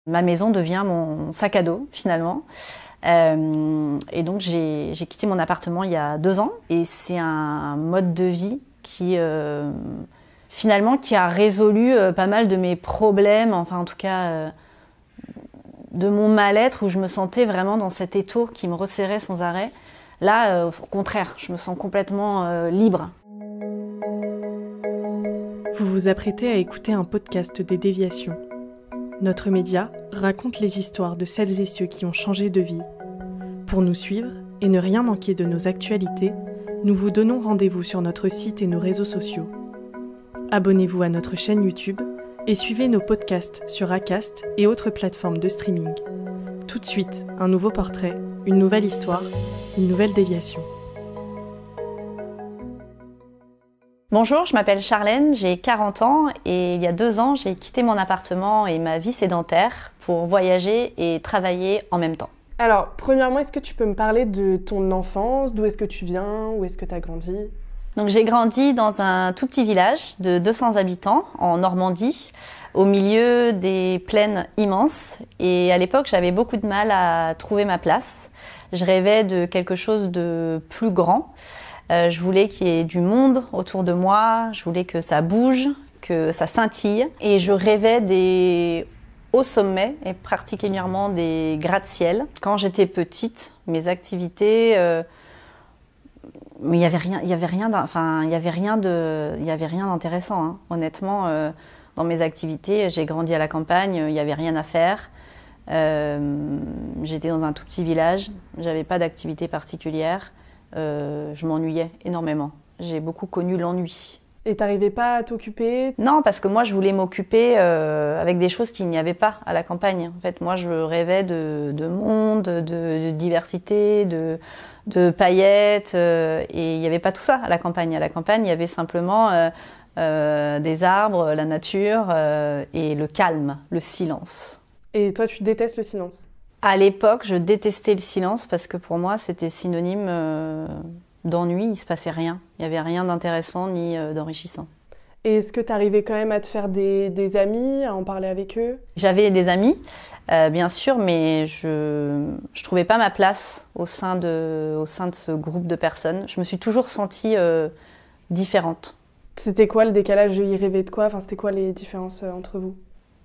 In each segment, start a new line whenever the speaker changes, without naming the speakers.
Ma maison devient mon sac à dos, finalement. Et donc, j'ai quitté mon appartement il y a 2 ans. Et c'est un mode de vie qui, finalement, qui a résolu pas mal de mes problèmes, enfin, en tout cas, de mon mal-être, où je me sentais vraiment dans cet étau qui me resserrait sans arrêt. Là, au contraire, je me sens complètement libre.
Vous vous apprêtez à écouter un podcast des Déviations. Notre média raconte les histoires de celles et ceux qui ont changé de vie. Pour nous suivre et ne rien manquer de nos actualités, nous vous donnons rendez-vous sur notre site et nos réseaux sociaux. Abonnez-vous à notre chaîne YouTube et suivez nos podcasts sur Acast et autres plateformes de streaming. Tout de suite, un nouveau portrait, une nouvelle histoire, une nouvelle déviation.
Bonjour, je m'appelle Charlène, j'ai 40 ans et il y a 2 ans, j'ai quitté mon appartement et ma vie sédentaire pour voyager et travailler en même temps.
Alors, premièrement, est-ce que tu peux me parler de ton enfance? D'où est-ce que tu viens? Où est-ce que tu as grandi?
Donc j'ai grandi dans un tout petit village de 200 habitants en Normandie, au milieu des plaines immenses. Et à l'époque, j'avais beaucoup de mal à trouver ma place. Je rêvais de quelque chose de plus grand. Je voulais qu'il y ait du monde autour de moi, je voulais que ça bouge, que ça scintille. Et je rêvais des hauts sommets, et particulièrement des gratte-ciel. Quand j'étais petite, mes activités, mais il y avait rien d'intéressant, hein. Honnêtement, dans mes activités, j'ai grandi à la campagne, il n'y avait rien à faire. J'étais dans un tout petit village, j'avais pas d'activité particulière. Je m'ennuyais énormément. J'ai beaucoup connu l'ennui.
Et t'arrivais pas à t'occuper?
Non, parce que moi, je voulais m'occuper avec des choses qu'il n'y avait pas à la campagne. En fait, moi, je rêvais de monde, de diversité, de paillettes. Et il n'y avait pas tout ça à la campagne. À la campagne, il y avait simplement des arbres, la nature et le calme, le silence.
Et toi, tu détestes le silence?
À l'époque, je détestais le silence parce que pour moi, c'était synonyme d'ennui. Il ne se passait rien. Il n'y avait rien d'intéressant ni d'enrichissant.
Et est-ce que tu arrivais quand même à te faire des amis, à en parler avec eux?
J'avais des amis, bien sûr, mais je ne trouvais pas ma place au sein de ce groupe de personnes. Je me suis toujours sentie différente.
C'était quoi le décalage? Ils rêvaient de quoi? Enfin, c'était quoi les différences entre vous?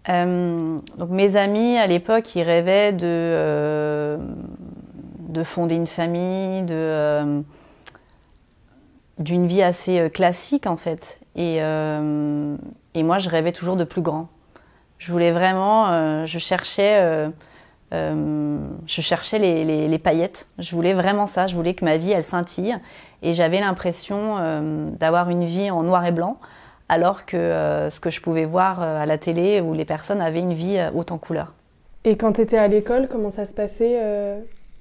Donc mes amis à l'époque, ils rêvaient de fonder une famille, d'une vie assez classique en fait. Et moi, je rêvais toujours de plus grand. Je voulais vraiment, je cherchais les paillettes. Je voulais vraiment ça. Je voulais que ma vie, elle scintille. Et j'avais l'impression d'avoir une vie en noir et blanc. Alors que ce que je pouvais voir à la télé, où les personnes avaient une vie haute en couleurs.
Et quand tu étais à l'école, comment ça se passait,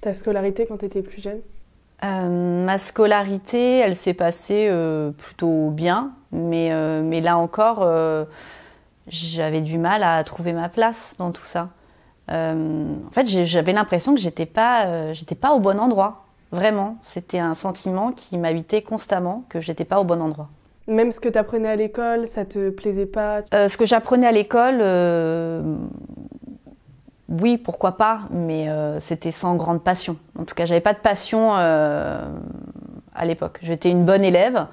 ta scolarité, quand tu étais plus jeune?
Ma scolarité, elle s'est passée plutôt bien, mais là encore, j'avais du mal à trouver ma place dans tout ça. En fait, j'avais l'impression que j'étais pas au bon endroit. Vraiment, c'était un sentiment qui m'habitait constamment, que j'étais pas au bon endroit.
Même ce que tu apprenais à l'école, ça te plaisait pas?
Ce que j'apprenais à l'école, oui, pourquoi pas, mais c'était sans grande passion. En tout cas, j'avais pas de passion à l'époque. J'étais une bonne élève,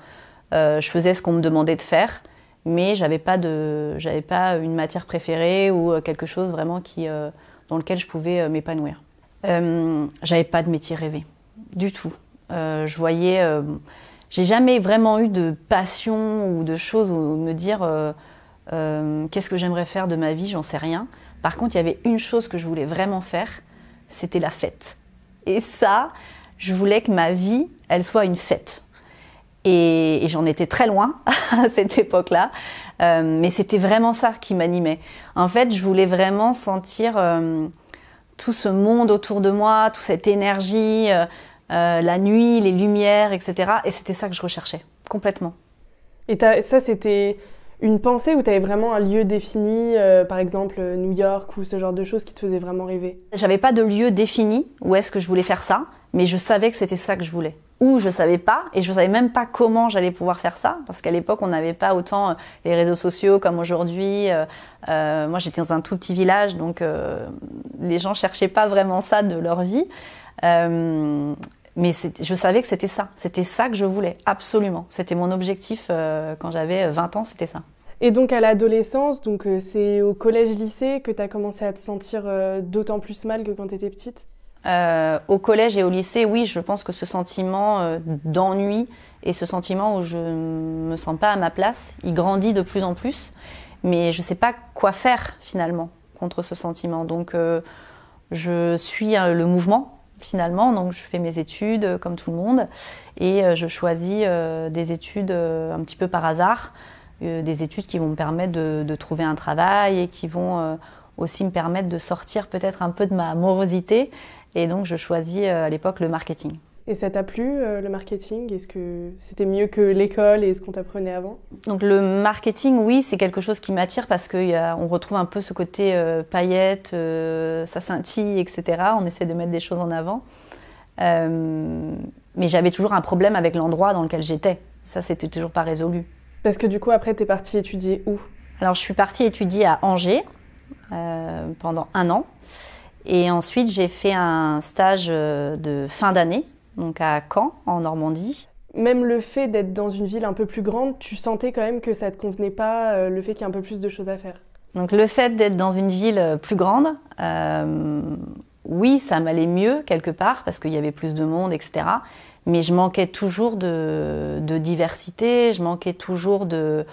je faisais ce qu'on me demandait de faire, mais j'avais pas une matière préférée ou quelque chose vraiment dans lequel je pouvais m'épanouir. J'avais pas de métier rêvé, du tout. Je voyais... J'ai jamais vraiment eu de passion ou de choses où me dire qu'est-ce que j'aimerais faire de ma vie, j'en sais rien. Par contre, il y avait une chose que je voulais vraiment faire, c'était la fête. Et ça, je voulais que ma vie, elle soit une fête. Et j'en étais très loin à cette époque-là, mais c'était vraiment ça qui m'animait. En fait, je voulais vraiment sentir tout ce monde autour de moi, toute cette énergie... la nuit, les lumières, etc. Et c'était ça que je recherchais, complètement.
Et ça, c'était une pensée ou tu avais vraiment un lieu défini, par exemple New York ou ce genre de choses qui te faisaient vraiment rêver?
J'avais pas de lieu défini où est-ce que je voulais faire ça, mais je savais que c'était ça que je voulais. où je savais pas, et je savais même pas comment j'allais pouvoir faire ça, parce qu'à l'époque on n'avait pas autant les réseaux sociaux comme aujourd'hui. Moi j'étais dans un tout petit village, donc les gens cherchaient pas vraiment ça de leur vie. Mais je savais que c'était ça que je voulais, absolument. C'était mon objectif quand j'avais 20 ans, c'était ça.
Et donc à l'adolescence, donc c'est au collège-lycée que tu as commencé à te sentir d'autant plus mal que quand tu étais petite?
Au collège et au lycée, oui, je pense que ce sentiment d'ennui et ce sentiment où je me sens pas à ma place, il grandit de plus en plus, mais je sais pas quoi faire finalement contre ce sentiment. Donc je suis le mouvement finalement, donc je fais mes études comme tout le monde et je choisis des études un petit peu par hasard, des études qui vont me permettre de trouver un travail et qui vont aussi me permettre de sortir peut-être un peu de ma morosité. Et donc, je choisis à l'époque le marketing.
Et ça t'a plu, le marketing? Est-ce que c'était mieux que l'école et ce qu'on t'apprenait avant?
Donc, le marketing, oui, c'est quelque chose qui m'attire parce qu'on retrouve un peu ce côté paillettes, ça scintille, etc. On essaie de mettre des choses en avant. Mais j'avais toujours un problème avec l'endroit dans lequel j'étais. Ça, c'était toujours pas résolu.
Parce que du coup, après, t'es partie étudier où?
Alors, je suis partie étudier à Angers pendant 1 an. Et ensuite, j'ai fait un stage de fin d'année, donc à Caen, en Normandie.
Même le fait d'être dans une ville un peu plus grande, tu sentais quand même que ça te convenait pas, le fait qu'il y ait un peu plus de choses à faire?
Donc le fait d'être dans une ville plus grande, oui, ça m'allait mieux quelque part, parce qu'il y avait plus de monde, etc. Mais je manquais toujours de diversité, je manquais toujours de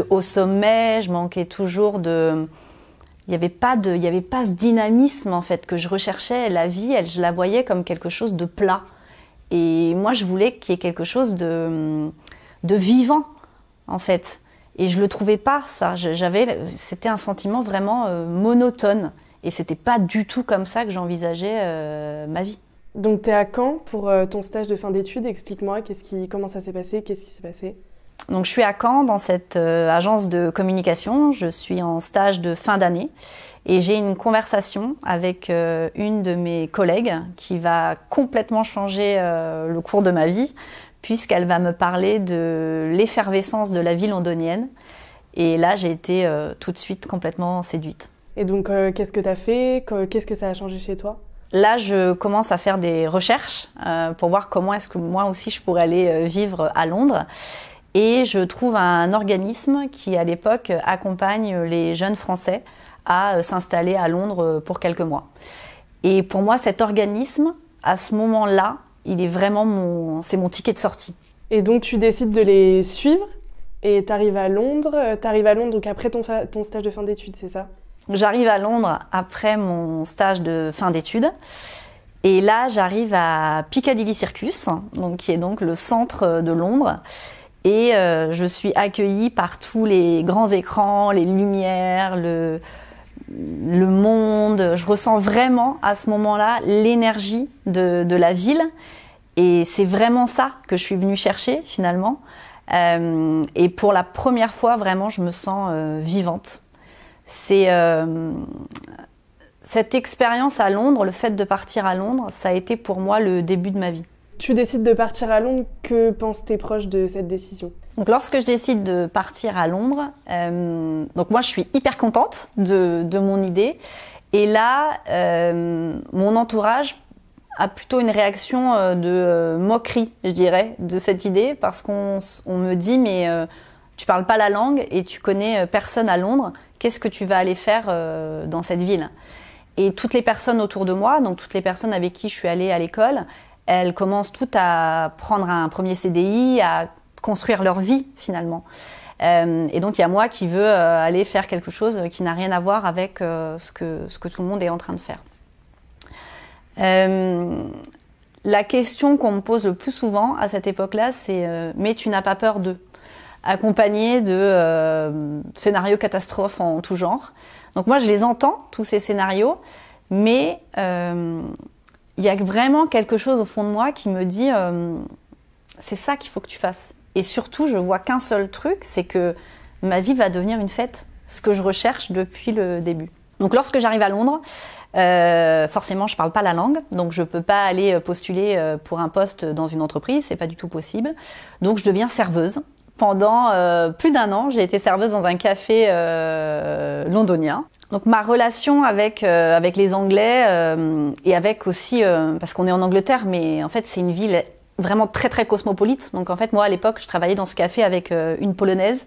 haut sommet, je manquais toujours de... Il n'y avait pas ce dynamisme en fait que je recherchais. La vie, je la voyais comme quelque chose de plat. Et moi, je voulais qu'il y ait quelque chose de vivant en fait. Et je le trouvais pas ça. C'était un sentiment vraiment monotone. Et c'était pas du tout comme ça que j'envisageais ma vie.
Donc tu es à Caen pour ton stage de fin d'études. Explique-moi comment ça s'est passé, qu'est-ce qui s'est passé?
Donc je suis à Caen dans cette agence de communication, je suis en stage de fin d'année et j'ai une conversation avec une de mes collègues qui va complètement changer le cours de ma vie puisqu'elle va me parler de l'effervescence de la vie londonienne et là j'ai été tout de suite complètement séduite.
Et donc qu'est-ce que tu as fait? Qu'est-ce que ça a changé chez toi?
Là, je commence à faire des recherches pour voir comment est-ce que moi aussi je pourrais aller vivre à Londres. Et je trouve un organisme qui, à l'époque, accompagne les jeunes Français à s'installer à Londres pour quelques mois. Et pour moi, cet organisme, à ce moment-là, il est vraiment c'est mon ticket de sortie.
Et donc, tu décides de les suivre et tu arrives à Londres. Tu arrives à Londres donc après ton stage de fin d'études, c'est ça?
J'arrive à Londres après mon stage de fin d'études. Et là, j'arrive à Piccadilly Circus, donc, qui est donc le centre de Londres. Et je suis accueillie par tous les grands écrans, les lumières, le monde. Je ressens vraiment à ce moment-là l'énergie de la ville. Et c'est vraiment ça que je suis venue chercher finalement. Et pour la première fois, vraiment, je me sens vivante. C'est cette expérience à Londres, le fait de partir à Londres, ça a été pour moi le début de ma vie.
Tu décides de partir à Londres, que pensent tes proches de cette décision?
Donc lorsque je décide de partir à Londres, donc moi je suis hyper contente de mon idée. Et là, mon entourage a plutôt une réaction de moquerie, je dirais, de cette idée, parce qu'on me dit mais tu parles pas la langue et tu connais personne à Londres. Qu'est-ce que tu vas aller faire dans cette ville? Et toutes les personnes autour de moi, donc toutes les personnes avec qui je suis allée à l'école, elles commencent toutes à prendre un premier CDI, à construire leur vie finalement. Et donc il y a moi qui veux aller faire quelque chose qui n'a rien à voir avec ce que tout le monde est en train de faire. La question qu'on me pose le plus souvent à cette époque-là, c'est mais tu n'as pas peur d'eux, accompagné de scénarios catastrophes en tout genre. Donc moi je les entends tous ces scénarios, mais il y a vraiment quelque chose au fond de moi qui me dit c'est ça qu'il faut que tu fasses. Et surtout, je vois qu'un seul truc, c'est que ma vie va devenir une fête, ce que je recherche depuis le début. Donc lorsque j'arrive à Londres, Forcément, je parle pas la langue, donc je peux pas aller postuler pour un poste dans une entreprise, c'est pas du tout possible. Donc je deviens serveuse. Pendant plus d'un an, j'ai été serveuse dans un café londonien. Donc ma relation avec les Anglais et avec aussi parce qu'on est en Angleterre, mais en fait c'est une ville vraiment très très cosmopolite. Donc en fait moi à l'époque je travaillais dans ce café avec une Polonaise,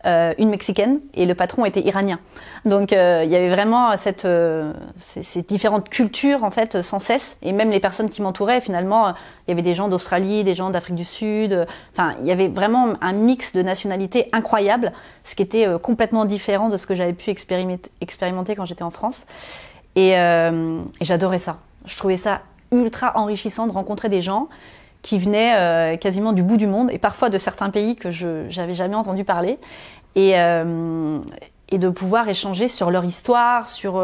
une Mexicaine et le patron était iranien. Donc il y avait vraiment ces différentes cultures en fait sans cesse, et même les personnes qui m'entouraient finalement, il y avait des gens d'Australie, des gens d'Afrique du Sud, enfin il y avait vraiment un mix de nationalités incroyable, ce qui était complètement différent de ce que j'avais pu expérimenter quand j'étais en France. Et j'adorais ça. Je trouvais ça ultra enrichissant de rencontrer des gens qui venaient quasiment du bout du monde et parfois de certains pays que je n'avais jamais entendu parler, et de pouvoir échanger sur leur histoire, sur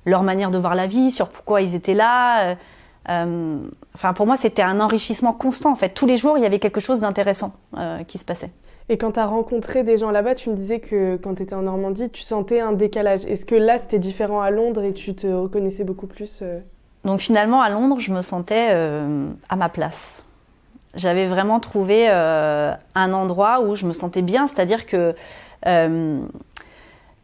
leur manière de voir la vie, sur pourquoi ils étaient là. Enfin, pour moi, c'était un enrichissement constant. En fait, tous les jours, il y avait quelque chose d'intéressant qui se passait.
Et quand tu as rencontré des gens là-bas, tu me disais que quand tu étais en Normandie, tu sentais un décalage. Est-ce que là, c'était différent à Londres et tu te reconnaissais beaucoup plus
Donc finalement, à Londres, je me sentais à ma place. J'avais vraiment trouvé un endroit où je me sentais bien, c'est-à-dire que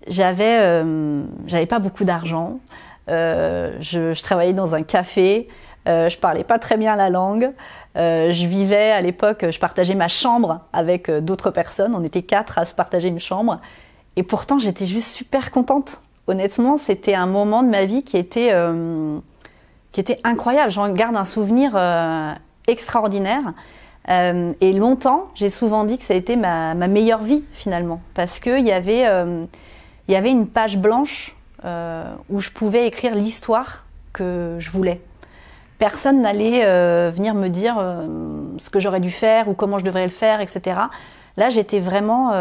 j'avais pas beaucoup d'argent, je travaillais dans un café, je parlais pas très bien la langue, je vivais à l'époque, je partageais ma chambre avec d'autres personnes, on était 4 à se partager une chambre, et pourtant j'étais juste super contente. Honnêtement, c'était un moment de ma vie qui était incroyable. J'en garde un souvenir extraordinaire. Et longtemps, j'ai souvent dit que ça a été ma meilleure vie finalement, parce qu'il y avait une page blanche où je pouvais écrire l'histoire que je voulais. Personne n'allait venir me dire ce que j'aurais dû faire ou comment je devrais le faire, etc. Là, j'étais vraiment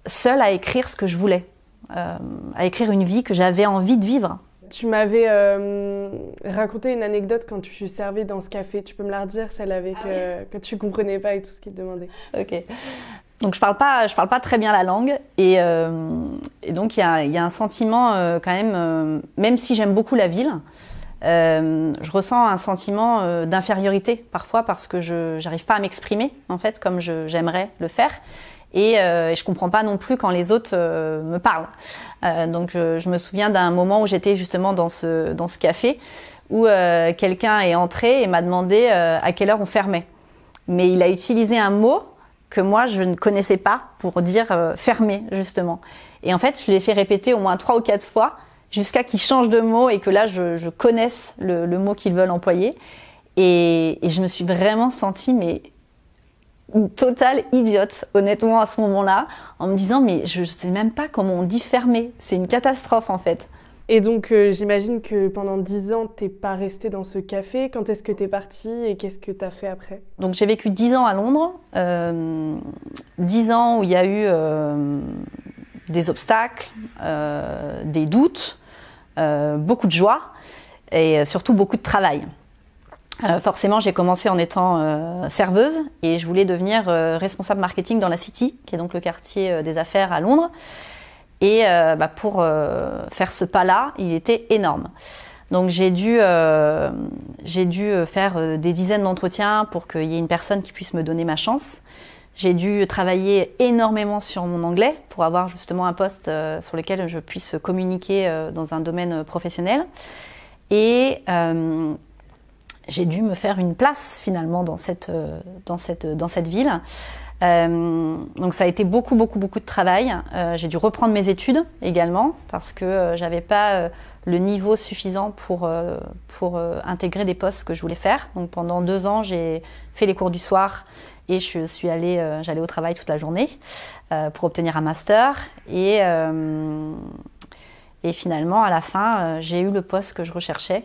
seule à écrire ce que je voulais, à écrire une vie que j'avais envie de vivre.
Tu m'avais raconté une anecdote quand tu servais dans ce café. Tu peux me la redire, celle avec que tu comprenais pas et tout ce qu'il te demandait.
Ok. Donc je parle pas très bien la langue, et donc il y a un sentiment quand même si j'aime beaucoup la ville, je ressens un sentiment d'infériorité parfois parce que j'arrive pas à m'exprimer en fait comme j'aimerais le faire. Et je comprends pas non plus quand les autres me parlent. Donc je me souviens d'un moment où j'étais justement dans ce café où quelqu'un est entré et m'a demandé à quelle heure on fermait. Mais il a utilisé un mot que moi je ne connaissais pas pour dire fermer justement. Et en fait je l'ai fait répéter au moins 3 ou 4 fois jusqu'à qu'il change de mot et que là je connaisse le mot qu'ils veulent employer. Et je me suis vraiment sentie une totale idiote, honnêtement, à ce moment-là, en me disant, mais je sais même pas comment on dit fermer. C'est une catastrophe, en fait.
Et donc, j'imagine que pendant 10 ans, t'es pas restée dans ce café. Quand est-ce que t'es partie et qu'est-ce que t'as fait après ?
Donc, j'ai vécu 10 ans à Londres. 10 ans où il y a eu des obstacles, des doutes, beaucoup de joie et surtout beaucoup de travail. Forcément, j'ai commencé en étant serveuse et je voulais devenir responsable marketing dans la City, qui est donc le quartier des affaires à Londres. Et pour faire ce pas-là, il était énorme. Donc j'ai dû faire des dizaines d'entretiens pour qu'il y ait une personne qui puisse me donner ma chance. J'ai dû travailler énormément sur mon anglais pour avoir justement un poste sur lequel je puisse communiquer dans un domaine professionnel. Et j'ai dû me faire une place finalement dans cette ville. Donc ça a été beaucoup de travail. J'ai dû reprendre mes études également parce que j'avais pas le niveau suffisant pour intégrer des postes que je voulais faire. Donc pendant 2 ans, j'ai fait les cours du soir et j'allais au travail toute la journée pour obtenir un master. Et finalement, à la fin, j'ai eu le poste que je recherchais.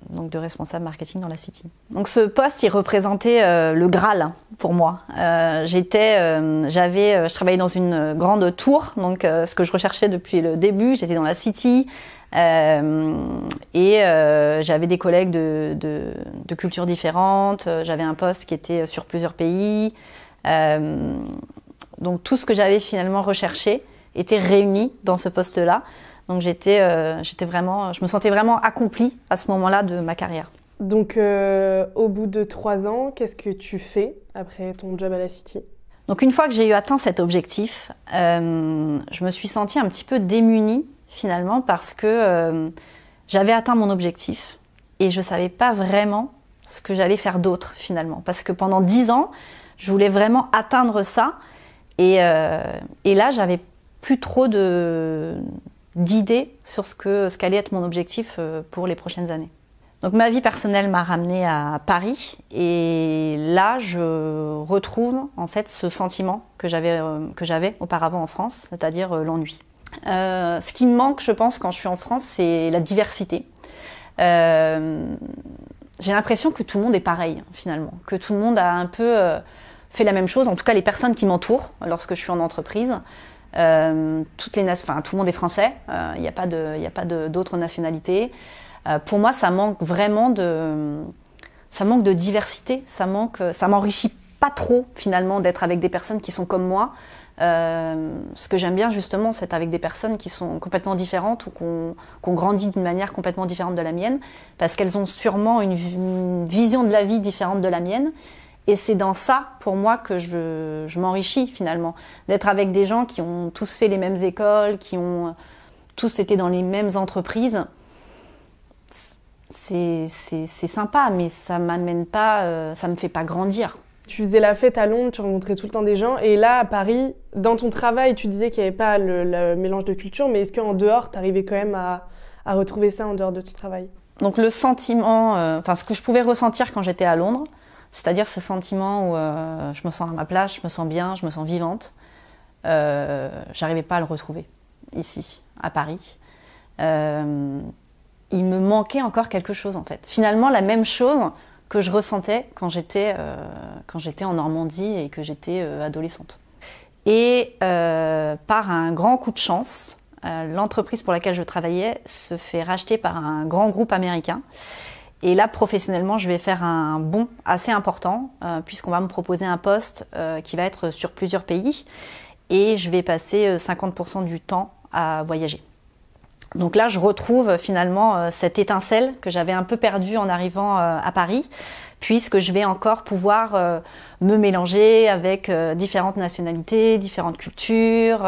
Donc de responsable marketing dans la City. Donc ce poste, il représentait le Graal pour moi. Je travaillais dans une grande tour, donc ce que je recherchais depuis le début, j'étais dans la City et j'avais des collègues de cultures différentes, j'avais un poste qui était sur plusieurs pays. Donc tout ce que j'avais finalement recherché était réuni dans ce poste-là. Donc je me sentais vraiment accomplie à ce moment-là de ma carrière.
Donc au bout de 3 ans, qu'est-ce que tu fais après ton job à la City ?
Donc une fois que j'ai eu atteint cet objectif, je me suis sentie un petit peu démunie finalement parce que j'avais atteint mon objectif et je savais pas vraiment ce que j'allais faire d'autre finalement. Parce que pendant 10 ans, je voulais vraiment atteindre ça et là j'avais plus trop d'idées sur ce qu'allait être mon objectif pour les prochaines années. Donc ma vie personnelle m'a ramenée à Paris et là je retrouve en fait ce sentiment que j'avais auparavant en France, c'est-à-dire l'ennui. Ce qui me manque, je pense, quand je suis en France, c'est la diversité. J'ai l'impression que tout le monde est pareil finalement, que tout le monde a un peu fait la même chose, en tout cas les personnes qui m'entourent lorsque je suis en entreprise. Tout le monde est français, il n'y a pas d'autres nationalités. Pour moi, ça manque vraiment de diversité. Ça m'enrichit pas trop finalement d'être avec des personnes qui sont comme moi. Ce que j'aime bien justement, c'est avec des personnes qui sont complètement différentes ou qu'on grandit d'une manière complètement différente de la mienne, parce qu'elles ont sûrement une vision de la vie différente de la mienne. Et c'est dans ça, pour moi, que je m'enrichis finalement, d'être avec des gens qui ont tous fait les mêmes écoles, qui ont tous été dans les mêmes entreprises. C'est sympa, mais ça m'amène pas, ça me fait pas grandir.
Tu faisais la fête à Londres, tu rencontrais tout le temps des gens, et là à Paris, dans ton travail, tu disais qu'il n'y avait pas le mélange de culture, mais est-ce qu'en dehors, tu arrivais quand même à retrouver ça en dehors de ton travail ?
Donc le sentiment, ce que je pouvais ressentir quand j'étais à Londres, c'est-à-dire ce sentiment où je me sens à ma place, je me sens bien, je me sens vivante, j'arrivais pas à le retrouver ici, à Paris. Il me manquait encore quelque chose en fait. Finalement, la même chose que je ressentais quand j'étais en Normandie et que j'étais adolescente. Et par un grand coup de chance, l'entreprise pour laquelle je travaillais se fait racheter par un grand groupe américain. Et là, professionnellement, je vais faire un bond assez important puisqu'on va me proposer un poste qui va être sur plusieurs pays et je vais passer 50% du temps à voyager. Donc là, je retrouve finalement cette étincelle que j'avais un peu perdue en arrivant à Paris, puisque je vais encore pouvoir me mélanger avec différentes nationalités, différentes cultures,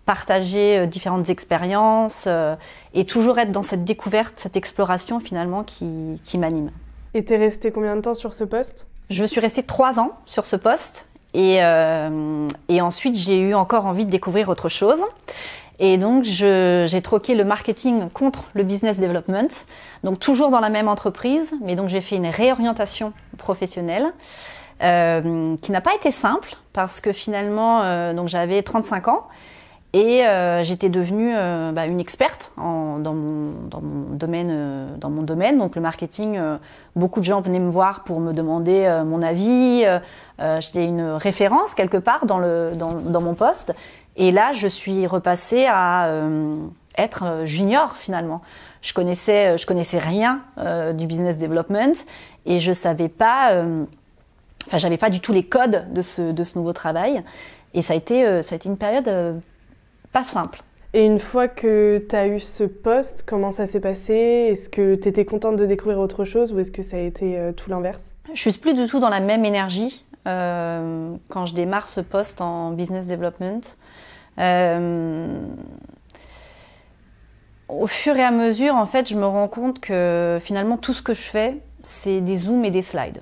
partager différentes expériences et toujours être dans cette découverte, cette exploration finalement qui m'anime.
Et t'es restée combien de temps sur ce poste ?
Je suis restée 3 ans sur ce poste et ensuite j'ai eu encore envie de découvrir autre chose. Et donc, j'ai troqué le marketing contre le business development. Donc, toujours dans la même entreprise, mais donc j'ai fait une réorientation professionnelle qui n'a pas été simple parce que finalement, donc j'avais 35 ans et j'étais devenue une experte dans mon domaine. Donc, le marketing, beaucoup de gens venaient me voir pour me demander mon avis. J'étais une référence quelque part dans mon poste. Et là, je suis repassée à être junior finalement. Je connaissais rien du business development et je savais pas, j'avais pas du tout les codes de ce nouveau travail. Et ça a été une période pas simple.
Et une fois que tu as eu ce poste, comment ça s'est passé ? Est-ce que tu étais contente de découvrir autre chose ou est-ce que ça a été tout l'inverse ?
Je suis plus du tout dans la même énergie quand je démarre ce poste en business development. Au fur et à mesure, en fait, je me rends compte que finalement tout ce que je fais, c'est des zooms et des slides,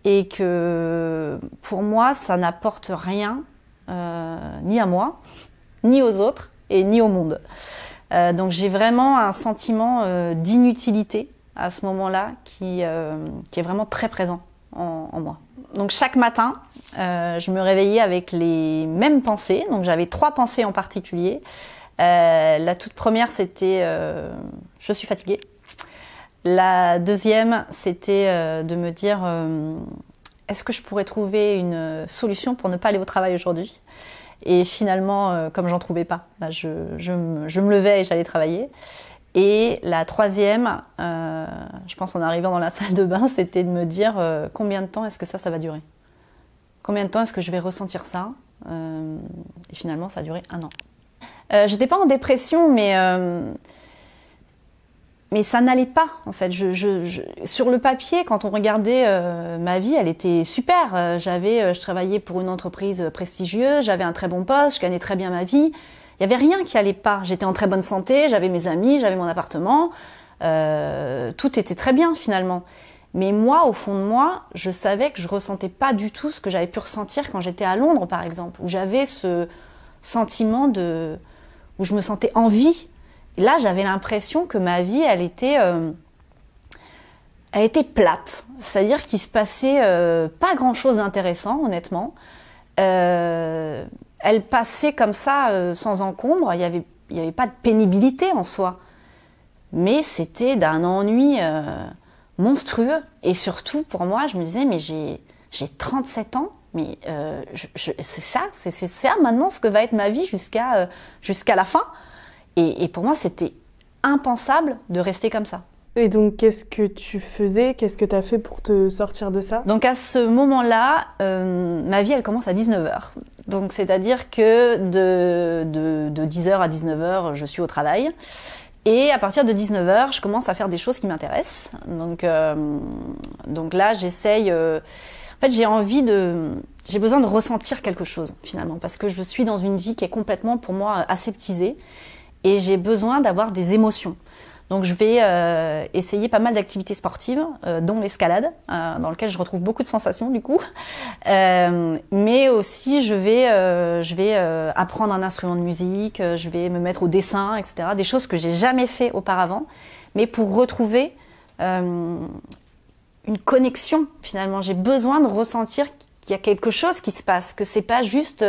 et que pour moi, ça n'apporte rien, ni à moi, ni aux autres, et ni au monde. Donc j'ai vraiment un sentiment d'inutilité à ce moment-là qui est vraiment très présent en moi. Donc chaque matin, je me réveillais avec les mêmes pensées. Donc j'avais 3 pensées en particulier. La toute première, c'était je suis fatiguée. La deuxième, c'était de me dire est-ce que je pourrais trouver une solution pour ne pas aller au travail aujourd'hui ? Et finalement, comme j'en trouvais pas, je me levais et j'allais travailler. Et la troisième, je pense en arrivant dans la salle de bain, c'était de me dire combien de temps est-ce que ça va durer ? Combien de temps est-ce que je vais ressentir ça ? Et finalement, ça a duré 1 an. J'étais pas en dépression, mais ça n'allait pas, en fait. Sur le papier, quand on regardait ma vie, elle était super. Je travaillais pour une entreprise prestigieuse, j'avais un très bon poste, je gagnais très bien ma vie. Il y avait rien qui allait pas. J'étais en très bonne santé, j'avais mes amis, j'avais mon appartement. Tout était très bien, finalement. Mais moi, au fond de moi, je savais que je ressentais pas du tout ce que j'avais pu ressentir quand j'étais à Londres, par exemple, où j'avais ce sentiment où je me sentais en vie. Et là, j'avais l'impression que ma vie, elle était plate. C'est-à-dire qu'il se passait pas grand-chose d'intéressant, honnêtement. Elle passait comme ça, sans encombre. Il y avait pas de pénibilité en soi. Mais c'était d'un ennui monstrueux. Et surtout, pour moi, je me disais, mais j'ai 37 ans, mais c'est ça maintenant ce que va être ma vie jusqu'à la fin. Et pour moi, c'était impensable de rester comme ça.
Et donc, qu'est-ce que tu faisais? Qu'est-ce que tu as fait pour te sortir de ça?
Donc, à ce moment-là, ma vie, elle commence à 19h. Donc, c'est-à-dire que de 10h à 19h, je suis au travail. Et à partir de 19h, je commence à faire des choses qui m'intéressent. Donc là, j'essaye... En fait, j'ai besoin de ressentir quelque chose, finalement, parce que je suis dans une vie qui est complètement, pour moi, aseptisée. Et j'ai besoin d'avoir des émotions. Donc je vais essayer pas mal d'activités sportives, dont l'escalade, dans lequel je retrouve beaucoup de sensations du coup. Mais aussi je vais apprendre un instrument de musique, je vais me mettre au dessin, etc. Des choses que j'ai jamais fait auparavant, mais pour retrouver une connexion finalement. J'ai besoin de ressentir qu'il y a quelque chose qui se passe, que c'est pas juste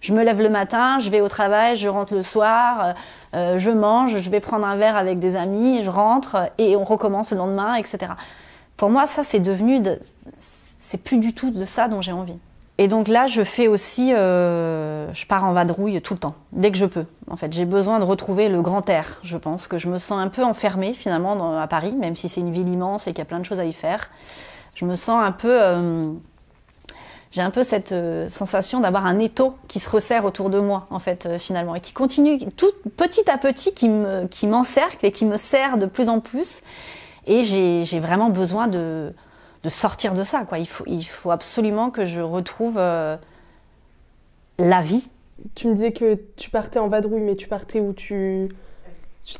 je me lève le matin, je vais au travail, je rentre le soir, je mange, je vais prendre un verre avec des amis, je rentre et on recommence le lendemain, etc. Pour moi, ça, c'est plus du tout de ça dont j'ai envie. Et donc là, je fais aussi, je pars en vadrouille tout le temps, dès que je peux. En fait, j'ai besoin de retrouver le grand air. Je pense que je me sens un peu enfermée finalement à Paris, même si c'est une ville immense et qu'il y a plein de choses à y faire. Je me sens un peu... j'ai un peu cette sensation d'avoir un étau qui se resserre autour de moi, en fait, finalement, et qui continue tout petit à petit, qui m'encercle et qui me serre de plus en plus. Et j'ai vraiment besoin de sortir de ça, quoi. Il faut absolument que je retrouve la vie.
Tu me disais que tu partais en vadrouille, mais tu partais où? Tu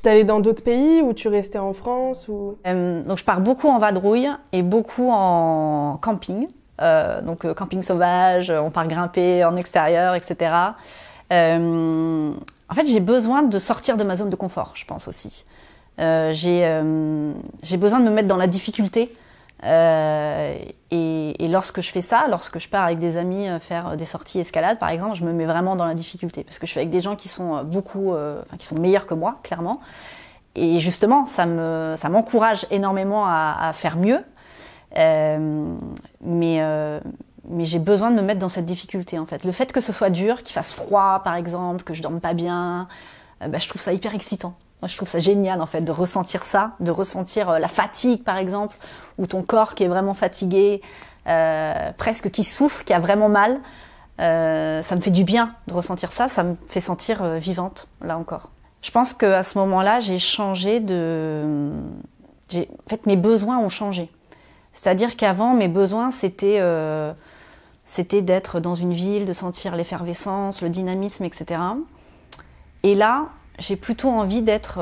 t'allais dans d'autres pays ou tu restais en France ou...
Donc je pars beaucoup en vadrouille et beaucoup en camping. Donc camping sauvage, on part grimper en extérieur, etc. En fait, j'ai besoin de sortir de ma zone de confort, je pense aussi. J'ai besoin de me mettre dans la difficulté. Et lorsque je fais ça, lorsque je pars avec des amis faire des sorties escalade, par exemple, je me mets vraiment dans la difficulté parce que je suis avec des gens qui sont qui sont meilleurs que moi, clairement. Et justement, ça m'encourage énormément à faire mieux. Mais j'ai besoin de me mettre dans cette difficulté, en fait. Le fait que ce soit dur, qu'il fasse froid, par exemple, que je dorme pas bien, je trouve ça hyper excitant. Moi, je trouve ça génial, en fait, de ressentir ça, de ressentir la fatigue, par exemple, ou ton corps qui est vraiment fatigué, presque qui souffre, qui a vraiment mal. Ça me fait du bien de ressentir ça, ça me fait sentir vivante, là encore. Je pense qu'à ce moment-là, j'ai changé en fait, mes besoins ont changé. C'est-à-dire qu'avant, mes besoins, c'était d'être dans une ville, de sentir l'effervescence, le dynamisme, etc. Et là, j'ai plutôt envie d'être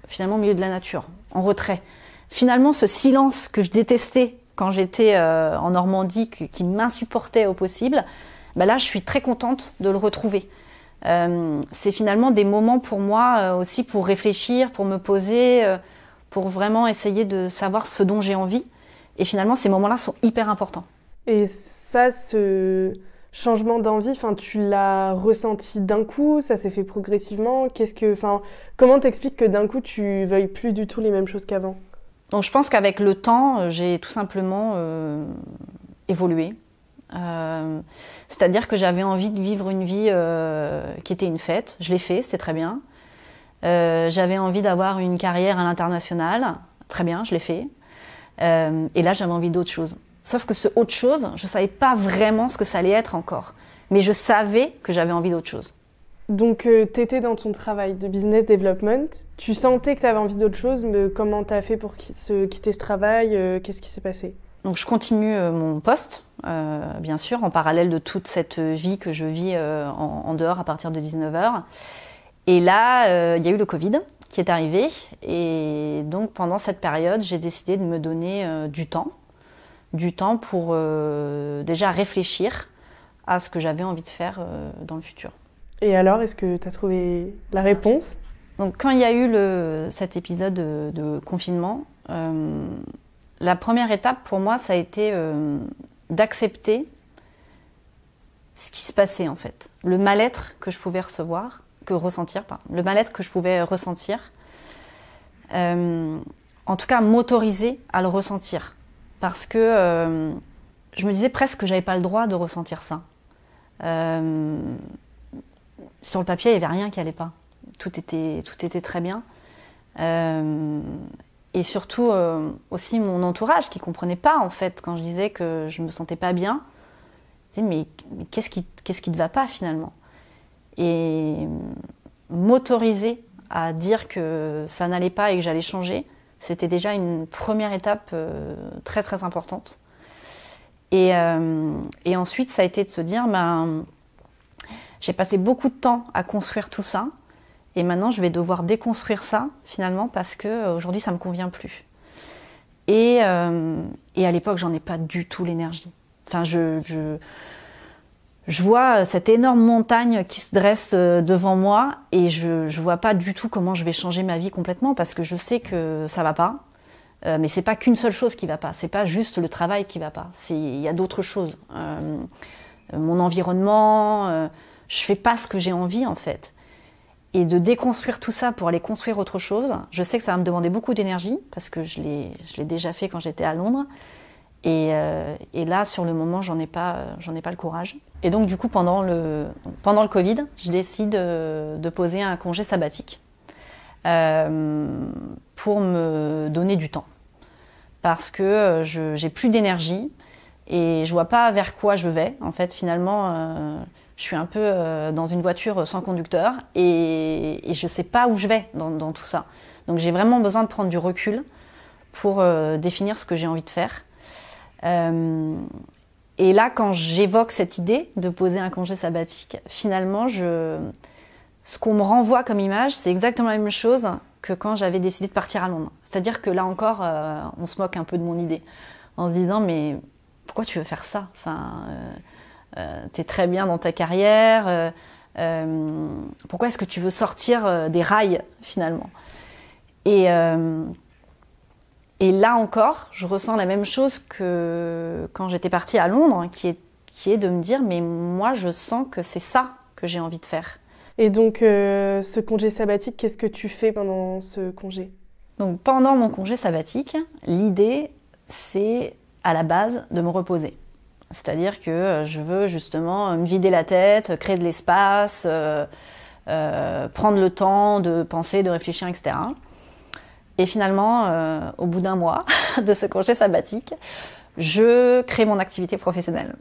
finalement au milieu de la nature, en retrait. Finalement, ce silence que je détestais quand j'étais en Normandie, qui m'insupportait au possible, là, je suis très contente de le retrouver. C'est finalement des moments pour moi aussi pour réfléchir, pour me poser... pour vraiment essayer de savoir ce dont j'ai envie. Et finalement, ces moments-là sont hyper importants.
Et ça, ce changement d'envie, tu l'as ressenti d'un coup? Ça s'est fait progressivement? Comment t'expliques que d'un coup, tu veuilles plus du tout les mêmes choses qu'avant?
Donc, je pense qu'avec le temps, j'ai tout simplement évolué. C'est-à-dire que j'avais envie de vivre une vie qui était une fête. Je l'ai fait, c'était très bien. J'avais envie d'avoir une carrière à l'international, très bien, je l'ai fait. Et là, j'avais envie d'autre chose. Sauf que ce autre chose, je savais pas vraiment ce que ça allait être encore. Mais je savais que j'avais envie d'autre chose.
Donc, tu étais dans ton travail de business development. Tu sentais que tu avais envie d'autre chose, mais comment tu as fait pour quitter ce travail? Qu'est-ce qui s'est passé?
Donc, je continue mon poste, bien sûr, en parallèle de toute cette vie que je vis en dehors à partir de 19h. Et là, il y a eu le Covid qui est arrivé. Et donc, pendant cette période, j'ai décidé de me donner du temps pour déjà réfléchir à ce que j'avais envie de faire dans le futur.
Et alors, est-ce que tu as trouvé la réponse?
Donc, quand il y a eu cet épisode de confinement, la première étape pour moi, ça a été d'accepter ce qui se passait en fait. Le mal-être que je pouvais ressentir. Le mal-être que je pouvais ressentir. En tout cas, m'autoriser à le ressentir. Parce que je me disais presque que j'avais pas le droit de ressentir ça. Sur le papier, il n'y avait rien qui allait pas. Tout était très bien. Et surtout, aussi mon entourage qui ne comprenait pas, en fait, quand je disais que je ne me sentais pas bien. Je disais, mais qu'est-ce qui te va pas, finalement? Et m'autoriser à dire que ça n'allait pas et que j'allais changer, c'était déjà une première étape très, très importante. Et ensuite, ça a été de se dire, j'ai passé beaucoup de temps à construire tout ça et maintenant je vais devoir déconstruire ça finalement parce qu'aujourd'hui ça ne me convient plus. Et à l'époque, j'en ai pas du tout l'énergie. Enfin, je vois cette énorme montagne qui se dresse devant moi et je vois pas du tout comment je vais changer ma vie complètement parce que je sais que ça va pas. Mais c'est pas qu'une seule chose qui va pas. C'est pas juste le travail qui va pas. Il y a d'autres choses. Mon environnement. Je fais pas ce que j'ai envie en fait. Et de déconstruire tout ça pour aller construire autre chose, je sais que ça va me demander beaucoup d'énergie parce que je l'ai déjà fait quand j'étais à Londres. Et là, sur le moment, j'en ai pas le courage. Et donc du coup, pendant le Covid, je décide de poser un congé sabbatique pour me donner du temps. Parce que j'ai plus d'énergie et je vois pas vers quoi je vais. En fait, finalement, je suis un peu dans une voiture sans conducteur et je sais pas où je vais dans tout ça. Donc j'ai vraiment besoin de prendre du recul pour définir ce que j'ai envie de faire. Et là, quand j'évoque cette idée de poser un congé sabbatique, finalement, ce qu'on me renvoie comme image, c'est exactement la même chose que quand j'avais décidé de partir à Londres. C'est-à-dire que là encore, on se moque un peu de mon idée, en se disant, mais pourquoi tu veux faire ça? Enfin, t'es très bien dans ta carrière, pourquoi est-ce que tu veux sortir des rails, finalement? Et là encore, je ressens la même chose que quand j'étais partie à Londres, qui est de me dire, mais moi, je sens que c'est ça que j'ai envie de faire.
Et donc, ce congé sabbatique, qu'est-ce que tu fais pendant ce congé?
Donc, pendant mon congé sabbatique, l'idée, c'est à la base de me reposer. C'est-à-dire que je veux justement me vider la tête, créer de l'espace, prendre le temps de penser, de réfléchir, etc. Et finalement, au bout d'un mois de ce congé sabbatique, je crée mon activité professionnelle.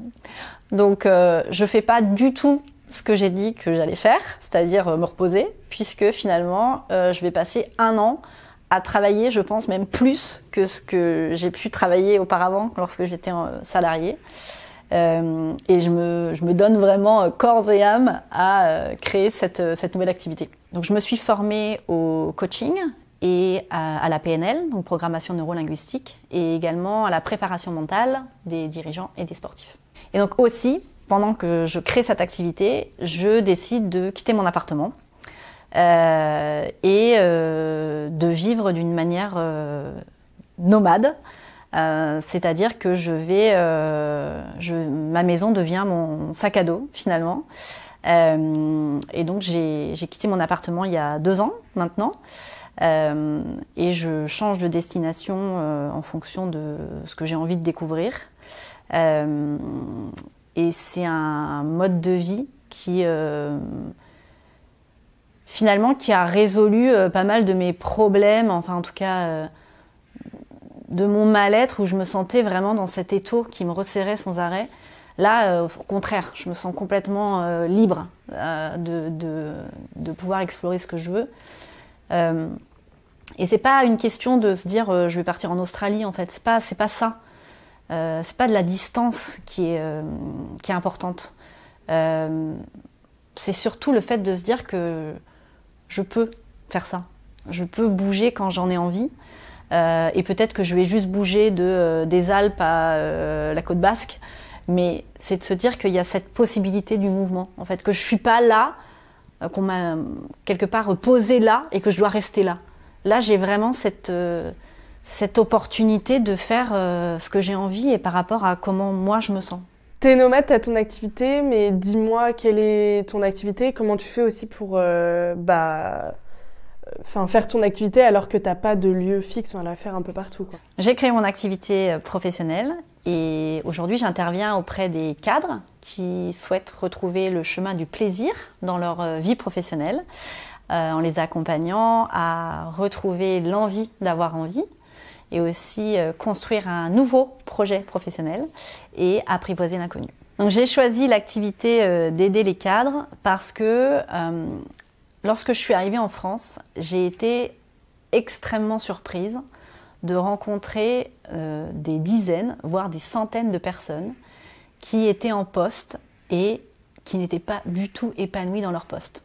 Donc, je fais pas du tout ce que j'ai dit que j'allais faire, c'est-à-dire me reposer, puisque finalement, je vais passer 1 an à travailler, je pense même plus que ce que j'ai pu travailler auparavant lorsque j'étais salariée. Et je me donne vraiment corps et âme à créer cette nouvelle activité. Donc, je me suis formée au coaching et à la PNL, donc programmation neurolinguistique, et également à la préparation mentale des dirigeants et des sportifs. Et donc aussi, pendant que je crée cette activité, je décide de quitter mon appartement et de vivre d'une manière nomade, c'est-à-dire que ma maison devient mon sac à dos finalement. Et donc j'ai quitté mon appartement il y a 2 ans maintenant. Et je change de destination en fonction de ce que j'ai envie de découvrir. Et c'est un mode de vie qui finalement qui a résolu pas mal de mes problèmes, enfin en tout cas de mon mal-être où je me sentais vraiment dans cet étau qui me resserrait sans arrêt. Là, au contraire, je me sens complètement libre de pouvoir explorer ce que je veux. Et c'est pas une question de se dire je vais partir en Australie en fait, c'est pas ça. C'est pas de la distance qui est importante. C'est surtout le fait de se dire que je peux faire ça. Je peux bouger quand j'en ai envie. Et peut-être que je vais juste bouger des Alpes à la côte basque. Mais c'est de se dire qu'il y a cette possibilité du mouvement. En fait, que je suis pas là, qu'on m'a quelque part posé là et que je dois rester là. Là, j'ai vraiment cette opportunité de faire ce que j'ai envie et par rapport à comment moi je me sens.
T'es nomade, t'as ton activité, mais dis-moi quelle est ton activité, comment tu fais aussi pour faire ton activité alors que t'as pas de lieu fixe, on va la faire un peu partout, quoi.
J'ai créé mon activité professionnelle et aujourd'hui j'interviens auprès des cadres qui souhaitent retrouver le chemin du plaisir dans leur vie professionnelle en les accompagnant à retrouver l'envie d'avoir envie et aussi construire un nouveau projet professionnel et apprivoiser l'inconnu. Donc j'ai choisi l'activité d'aider les cadres parce que lorsque je suis arrivée en France, j'ai été extrêmement surprise de rencontrer des dizaines, voire des centaines de personnes qui étaient en poste et qui n'étaient pas du tout épanouies dans leur poste.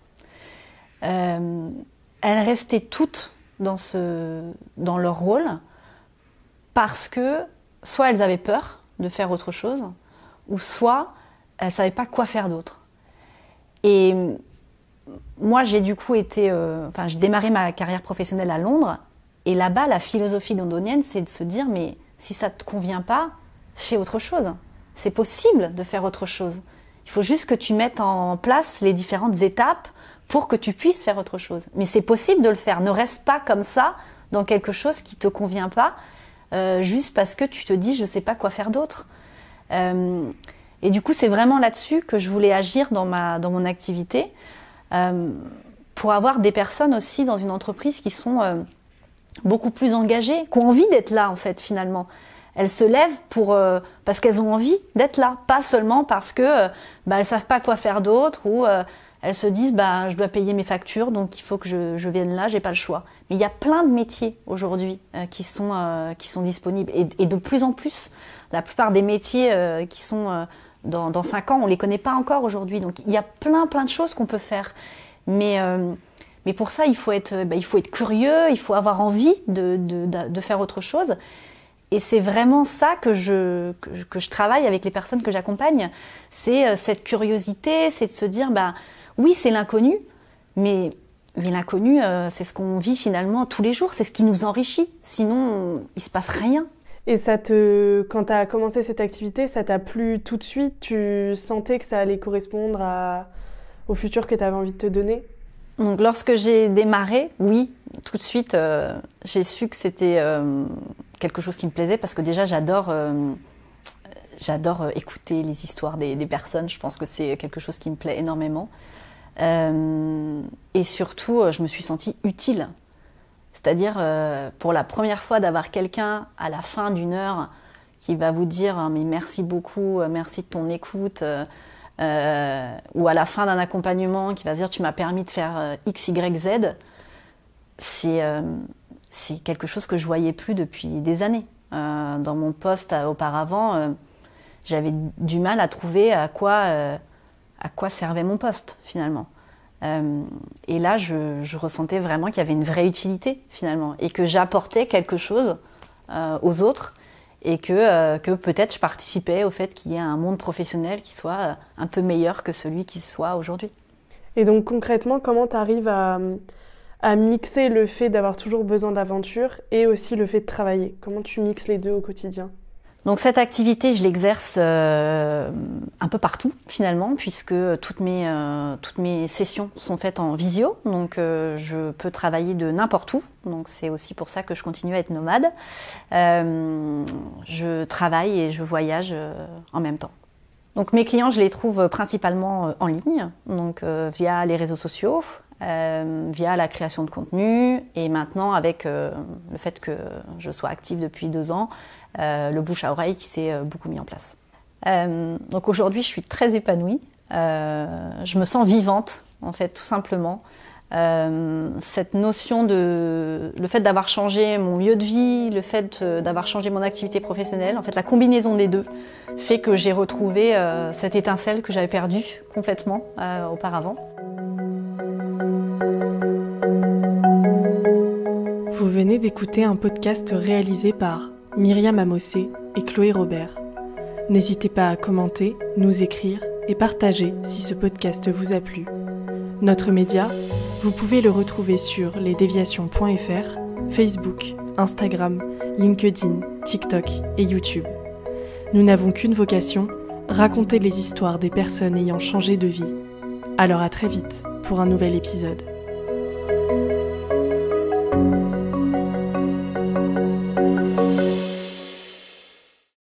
Elles restaient toutes dans leur rôle parce que soit elles avaient peur de faire autre chose, ou soit elles ne savaient pas quoi faire d'autre. Et moi, j'ai du coup j'ai démarré ma carrière professionnelle à Londres, et là-bas, la philosophie londonienne, c'est de se dire, mais si ça ne te convient pas, fais autre chose. C'est possible de faire autre chose. Il faut juste que tu mettes en place les différentes étapes pour que tu puisses faire autre chose. Mais c'est possible de le faire. Ne reste pas comme ça dans quelque chose qui ne te convient pas, juste parce que tu te dis, je ne sais pas quoi faire d'autre. Et du coup, c'est vraiment là-dessus que je voulais agir dans mon activité, pour avoir des personnes aussi dans une entreprise qui sont beaucoup plus engagées, qui ont envie d'être là, en fait, finalement. Elles se lèvent parce qu'elles ont envie d'être là, pas seulement parce que elles savent pas quoi faire d'autre ou elles se disent je dois payer mes factures, donc il faut que je vienne là, j'ai pas le choix. Mais il y a plein de métiers aujourd'hui qui sont disponibles et de plus en plus. La plupart des métiers qui sont dans 5 ans, on les connaît pas encore aujourd'hui. Donc il y a plein de choses qu'on peut faire. Mais pour ça, il faut être curieux, il faut avoir envie de faire autre chose. Et c'est vraiment ça que je travaille avec les personnes que j'accompagne. C'est cette curiosité, c'est de se dire, oui, c'est l'inconnu, mais l'inconnu, c'est ce qu'on vit finalement tous les jours, c'est ce qui nous enrichit. Sinon, il se passe rien.
Et quand tu as commencé cette activité, ça t'a plu tout de suite? Tu sentais que ça allait correspondre au futur que tu avais envie de te donner?
Donc, lorsque j'ai démarré, oui, tout de suite, j'ai su que c'était quelque chose qui me plaisait parce que déjà, j'adore écouter les histoires des personnes. Je pense que c'est quelque chose qui me plaît énormément. Et surtout, je me suis sentie utile. C'est-à-dire, pour la première fois, d'avoir quelqu'un à la fin d'une heure qui va vous dire « mais merci beaucoup, merci de ton écoute », ou à la fin d'un accompagnement qui va dire « tu m'as permis de faire X, Y, Z », c'est quelque chose que je voyais plus depuis des années. Dans mon poste auparavant, j'avais du mal à trouver à quoi servait mon poste finalement. Et là, je ressentais vraiment qu'il y avait une vraie utilité finalement et que j'apportais quelque chose aux autres et que peut-être je participais au fait qu'il y ait un monde professionnel qui soit un peu meilleur que celui qui soit aujourd'hui.
Et donc concrètement, comment tu arrives à mixer le fait d'avoir toujours besoin d'aventure et aussi le fait de travailler? Comment tu mixes les deux au quotidien?
Donc cette activité, je l'exerce un peu partout finalement, puisque toutes mes sessions sont faites en visio, donc je peux travailler de n'importe où. Donc c'est aussi pour ça que je continue à être nomade. Je travaille et je voyage en même temps. Donc mes clients, je les trouve principalement en ligne, donc via les réseaux sociaux, via la création de contenu et maintenant avec le fait que je sois active depuis 2 ans, le bouche à oreille qui s'est beaucoup mis en place. Donc aujourd'hui, je suis très épanouie. Je me sens vivante, en fait, tout simplement. Cette notion le fait d'avoir changé mon lieu de vie, le fait d'avoir changé mon activité professionnelle, en fait, la combinaison des deux fait que j'ai retrouvé cette étincelle que j'avais perdue complètement auparavant.
Vous venez d'écouter un podcast réalisé par Myriam Amossé et Chloé Robert. N'hésitez pas à commenter, nous écrire et partager si ce podcast vous a plu. Notre média, vous pouvez le retrouver sur lesdéviations.fr, Facebook, Instagram, LinkedIn, TikTok et YouTube. Nous n'avons qu'une vocation, raconter les histoires des personnes ayant changé de vie. Alors à très vite pour un nouvel épisode.